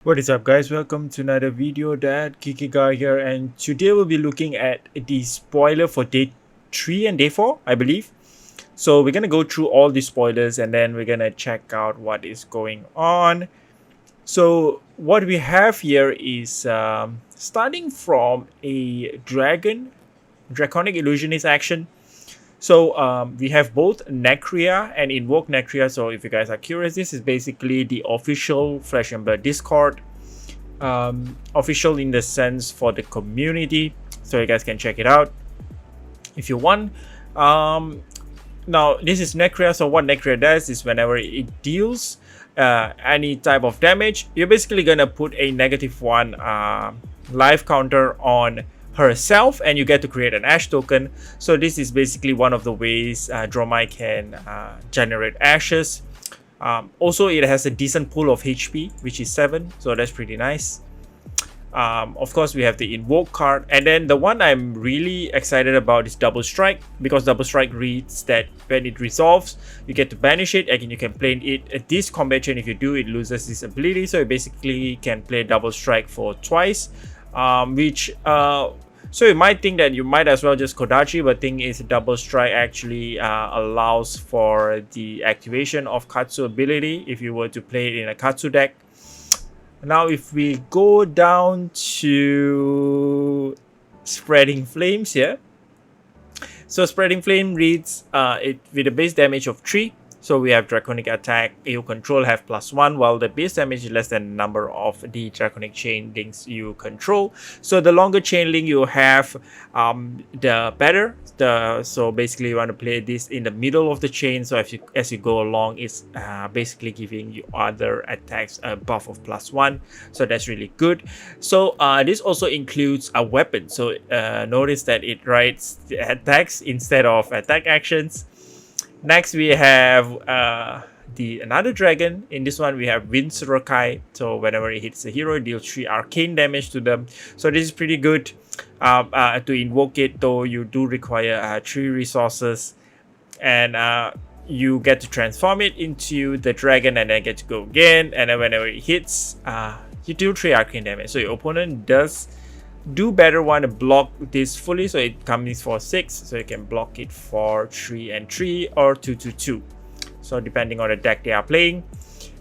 What is up, guys? Welcome to another video. That Geeky guy here, and today we'll be looking at the spoiler for day 3 and day 4, I believe. So we're gonna go through all the spoilers and then we're gonna check out what is going on. So what we have here is starting from a draconic illusionist action. So we have both Necria and Invoke Necria. So if you guys are curious, this is basically the official Flesh and Blood Discord. Official in the sense for the community. So you guys can check it out if you want. Now this is Necria. So what Necria does is whenever it deals any type of damage, you're basically gonna put a -1 life counter on herself, and you get to create an ash token. So this is basically one of the ways Dromai can generate ashes. Also, it has a decent pool of HP, which is 7, so that's pretty nice. Of course, we have the Invoke card, and then the one I'm really excited about is Double Strike, because Double Strike reads that when it resolves, you get to banish it, and you can play it at this combat chain. If you do, it loses this ability, so you basically can play Double Strike for twice. So you might think that you might as well just Kodachi, but thing is, Double Strike actually allows for the activation of Katsu ability if you were to play it in a Katsu deck. Now if we go down to Spreading Flames here, so Spreading Flame reads it with a base damage of 3. So we have Draconic Attack, you control have +1, while the base damage is less than the number of the Draconic Chain Links you control. So the longer chain link you have, the better. So basically you want to play this in the middle of the chain, so as you go along, it's basically giving you other attacks a buff of +1. So that's really good. So this also includes a weapon. So notice that it writes the attacks instead of attack actions. Next, we have another dragon. In this one, we have Winsorokai. So whenever it hits a hero, it deals 3 arcane damage to them. So this is pretty good. To invoke it, though, you do require 3 resources, and you get to transform it into the dragon, and then get to go again. And then whenever it hits, you deal 3 arcane damage. So your opponent does do better want to block this fully, so it comes for 6, so you can block it for 3 and 3 or 2 to 2, so depending on the deck they are playing.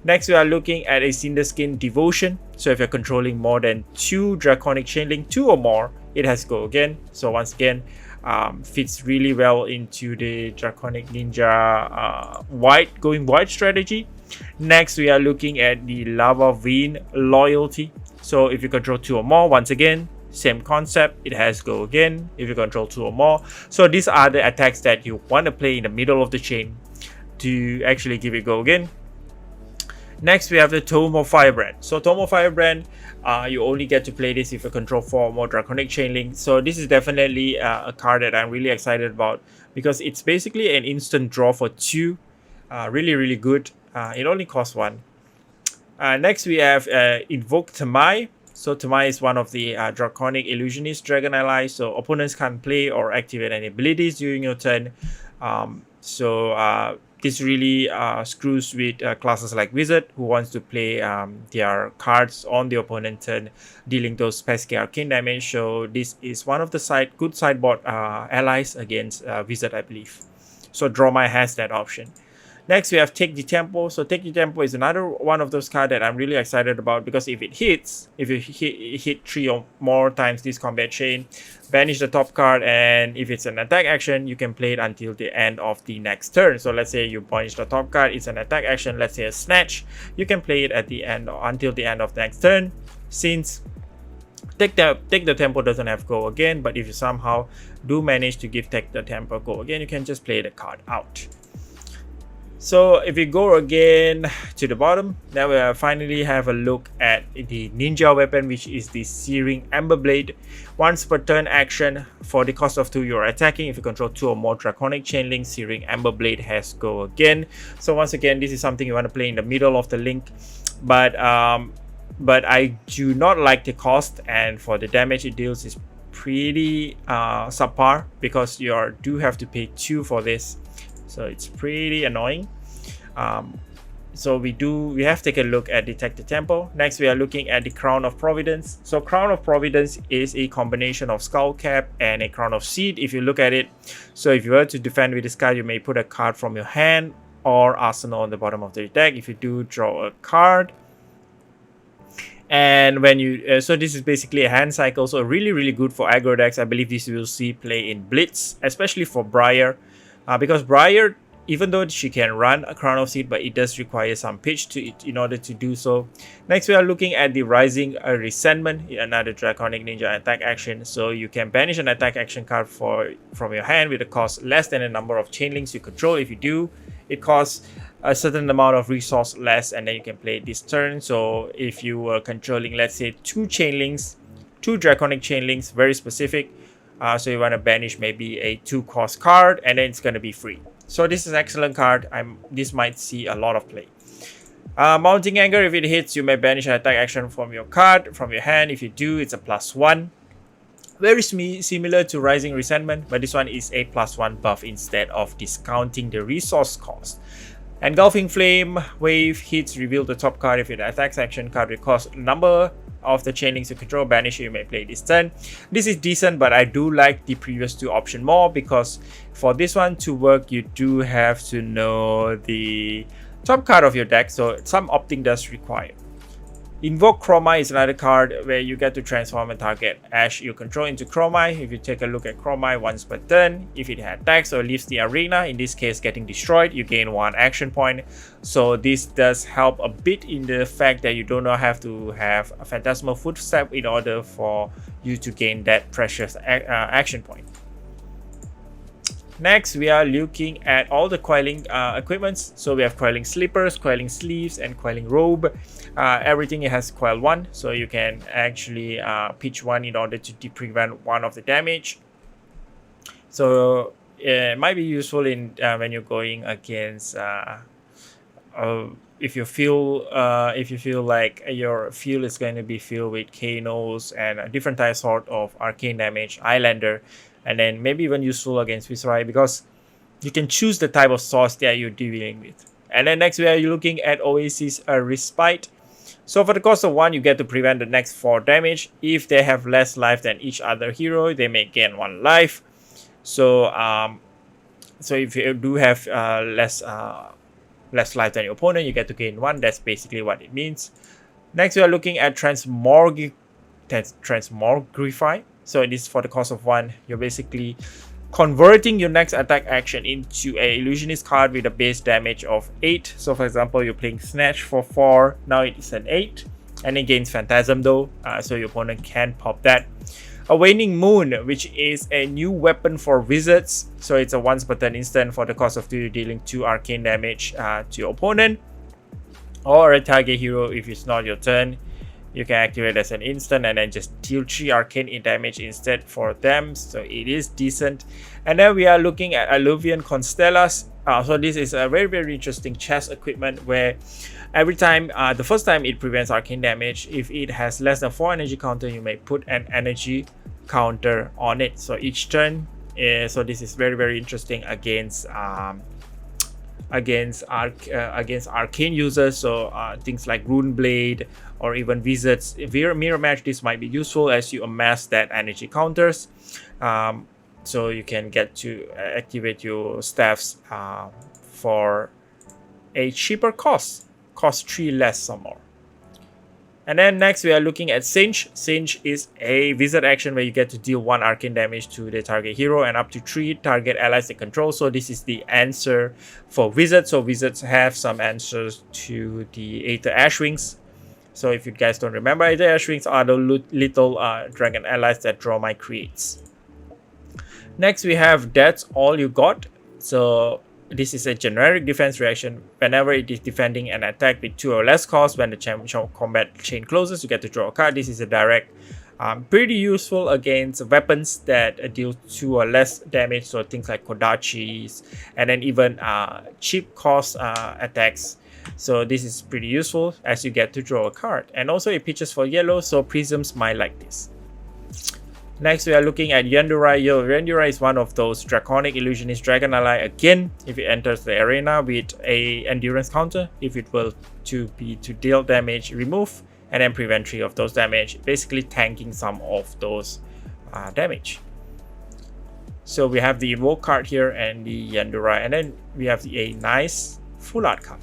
Next, we are looking at a Cinderskin Devotion. So if you're controlling more than 2 Draconic Chainlink, 2 or more, it has go again. So once again, fits really well into the Draconic Ninja going wide strategy. Next, we are looking at the Lava Vein Loyalty. So if you control 2 or more, once again, same concept, it has go again if you control 2 or more. So these are the attacks that you want to play in the middle of the chain to actually give it go again. Next, we have the Tome of Firebrand. So Tome of Firebrand, you only get to play this if you control 4 or more Draconic Chainlink. So this is definitely a card that I'm really excited about, because it's basically an instant draw for 2. Really good. It only costs 1. Next, we have Invoke Tamai. So Tamai is one of the Draconic Illusionist Dragon allies. So opponents can't play or activate any abilities during your turn. This really screws with classes like Wizard, who wants to play their cards on the opponent's turn, dealing those pesky arcane damage. So this is one of the good sideboard allies against Wizard, I believe. So Dromai has that option. Next, we have Take the Tempo. So Take the Tempo is another one of those cards that I'm really excited about, because if it hits, if you hit 3 or more times this combat chain, banish the top card, and if it's an attack action, you can play it until the end of the next turn. So let's say you banish the top card, it's an attack action, let's say a Snatch, you can play it at the end until the end of the next turn. Since Take the Tempo doesn't have go again, but if you somehow do manage to give Take the Tempo go again, you can just play the card out. So if we go again to the bottom, now we finally have a look at the ninja weapon, which is the Searing Ember Blade. Once per turn action, for the cost of 2 you're attacking. If you control 2 or more Draconic Chainlink, Searing Ember Blade has go again. So once again, this is something you want to play in the middle of the link, but I do not like the cost, and for the damage it deals is pretty subpar, because do have to pay 2 for this. So it's pretty annoying. So we have taken a look at Detected Tempo. Next, we are looking at the Crown of Providence. So Crown of Providence is a combination of Skull Cap and a Crown of Seed if you look at it. So if you were to defend with this card, you may put a card from your hand or arsenal on the bottom of the deck. If you do, draw a card. And when you so this is basically a hand cycle, so really good for aggro decks. I believe this will see play in Blitz, especially for Briar, because Briar, even though she can run a Crown of Seed, but it does require some pitch in order to do so. Next, we are looking at the Rising Resentment, another Draconic Ninja attack action. So you can banish an attack action card from your hand with a cost less than the number of chainlinks you control. If you do, it costs a certain amount of resource less, and then you can play it this turn. So if you were controlling, let's say, 2 chainlinks, 2 Draconic chainlinks, very specific. So you want to banish maybe a 2-cost card, and then it's going to be free. So this is an excellent card. This might see a lot of play. Mounting Anger, if it hits, you may banish an attack action from your hand. If you do, it's a +1. Very similar to Rising Resentment, but this one is a +1 buff instead of discounting the resource cost. Engulfing Flame Wave hits, reveal the top card. If it attacks action card with cost number of the chainlinks you control, banish it, you may play this turn. This is decent, but I do like the previous 2 option more, because for this one to work, you do have to know the top card of your deck, so some opting does require. Invoke Chroma is another card where you get to transform a target Ash you control into Chroma. If you take a look at Chroma once per turn, if it attacks or leaves the arena, in this case getting destroyed, you gain 1 action point. So this does help a bit in the fact that you do not have to have a Phantasmal Footstep in order for you to gain that precious action point. Next, we are looking at all the Coiling equipments. So we have Coiling Slippers, Coiling Sleeves, and Coiling Robe. Everything has Coil 1, so you can actually pitch 1 in order to prevent 1 of the damage. So it might be useful in when you're going against if you feel like your field is going to be filled with Kanos and different types of arcane damage, Islander. And then maybe even useful against Viceroy, because you can choose the type of source that you're dealing with. And then next, we are looking at Oasis Respite. So for the cost of 1, you get to prevent the next 4 damage. If they have less life than each other hero, they may gain 1 life. So so if you do have less life than your opponent, you get to gain 1. That's basically what it means. Next, we are looking at Transmogrify. So it is for the cost of 1. You're basically converting your next attack action into an illusionist card with a base damage of 8. So for example, you're playing Snatch for 4. Now it is an 8. And it gains Phantasm though. So your opponent can pop that. A Waning Moon, which is a new weapon for wizards. So it's a once per turn instant for the cost of 2, you're dealing 2 arcane damage to your opponent. Or a target hero if it's not your turn. You can activate as an instant and then just deal 3 arcane damage instead for them. So it is decent. And then we are looking at Alluvian Constellas. So this is a very interesting chess equipment where every time, the first time it prevents arcane damage. If it has less than 4 energy counter, you may put an energy counter on it. So each turn, so this is very interesting against arcane users, so things like Runeblade or even wizards. If you're a mirror match, this might be useful as you amass that energy counters, so you can get to activate your staffs for a cheaper cost 3 less or more. And then next, we are looking at Singh. Singh is a wizard action where you get to deal 1 arcane damage to the target hero and up to 3 target allies they control. So this is the answer for wizards. So wizards have some answers to the Aether Ashwings. So if you guys don't remember, Aether Ashwings are the little dragon allies that Draw My creates. Next, we have That's All You Got. So this is a generic defense reaction. Whenever it is defending an attack with 2 or less cost, when the combat chain closes, you get to draw a card. This is a direct, pretty useful against weapons that deal 2 or less damage. So things like Kodachis, and then even cheap cost attacks. So this is pretty useful as you get to draw a card. And also it pitches for yellow, so Prisms might like this. Next, we are looking at Yandere. Yandere is one of those Draconic Illusionist Dragon ally again. If it enters the arena with a endurance counter, if it will to deal damage, remove, and then prevent 3 of those damage, basically tanking some of those damage. So we have the Invoke card here and the Yandere, and then we have a nice full art card.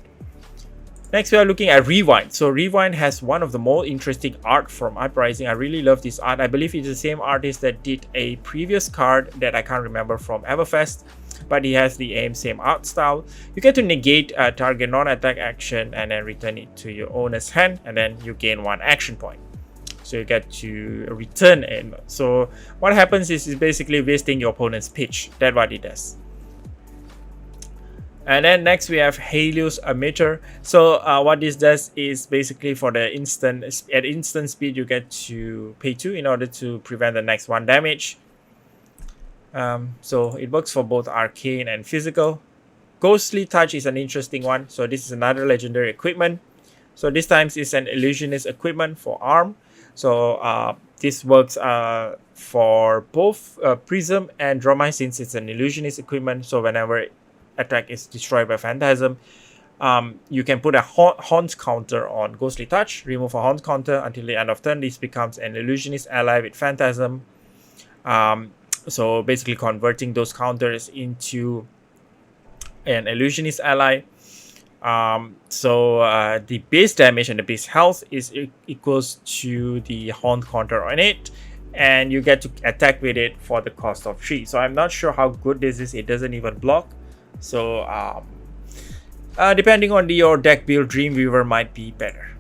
Next, we are looking at Rewind. So Rewind has one of the more interesting art from Uprising. I really love this art. I believe it's the same artist that did a previous card that I can't remember from Everfest, but he has the same art style. You get to negate a target non-attack action and then return it to your owner's hand, and then you gain 1 action point. So you get to return it. So what happens is basically wasting your opponent's pitch. That's what it does. And then next we have Helios Emitter. So what this does is basically for the instant speed you get to pay 2 in order to prevent the next 1 damage. So it works for both arcane and physical. Ghostly Touch is an interesting one. So this is another legendary equipment. So this time it's an illusionist equipment for arm. So this works for both Prism and Dromai, since it's an illusionist equipment. So whenever attack is destroyed by Phantasm, you can put a Haunt counter on Ghostly Touch, remove a Haunt counter until the end of turn. This becomes an illusionist ally with Phantasm. So basically converting those counters into an illusionist ally. The base damage and the base health is equals to the Haunt counter on it, and you get to attack with it for the cost of 3. So I'm not sure how good this is. It doesn't even block. So depending on your deck build, Dreamweaver might be better.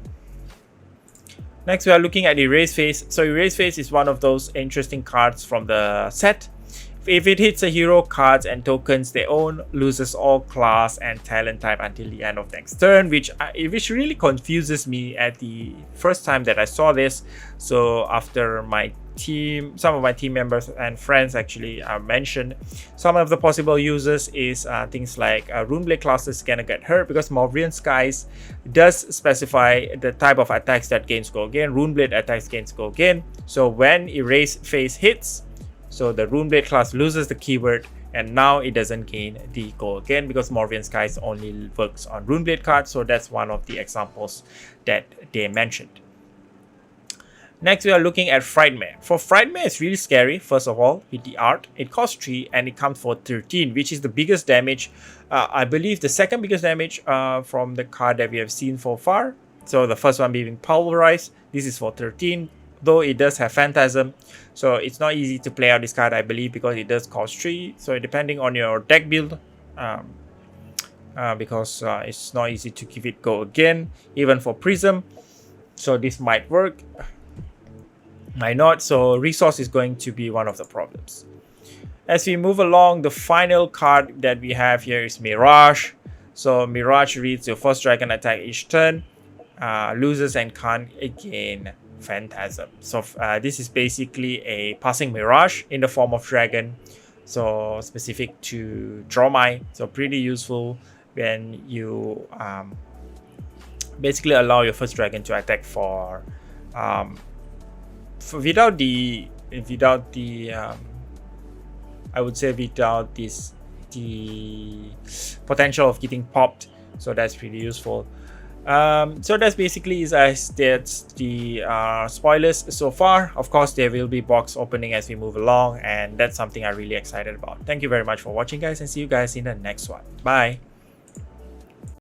Next, we are looking at Erase Phase. So Erase Phase is one of those interesting cards from the set. If it hits a hero, cards and tokens they own, loses all class and talent type until the end of next turn, which really confuses me at the first time that I saw this. So after some of my team members and friends actually mentioned some of the possible uses is things like Runeblade classes gonna get hurt because Mauvrian Skies does specify the type of attacks that gains go again. Runeblade attacks gains go again. So when Erase Phase hits, so the Runeblade class loses the keyword, and now it doesn't gain the go again because Mauvrian Skies only works on Runeblade cards. So that's one of the examples that they mentioned. Next, we are looking at Frightman. For Frightman, it's really scary. First of all, with the art, it costs 3 and it comes for 13, which is the biggest damage. I believe the second biggest damage from the card that we have seen so far. So the first one being Pulverize. This is for 13, though it does have Phantasm. So it's not easy to play out this card, I believe, because it does cost 3. So depending on your deck build, because it's not easy to give it go again, even for Prism. So this might work. Might not. So resource is going to be one of the problems. As we move along, the final card that we have here is Mirage. So Mirage reads your first dragon attack each turn, loses and can't gain Phantasm. So this is basically a passing Mirage in the form of dragon. So specific to Dromai. So pretty useful when you basically allow your first dragon to attack without the I would say without the potential of getting popped. So that's pretty useful. So that's basically that's the spoilers so far. Of course, there will be box opening as we move along, and that's something I'm really excited about. Thank you very much for watching, guys, and see you guys in the next one. Bye.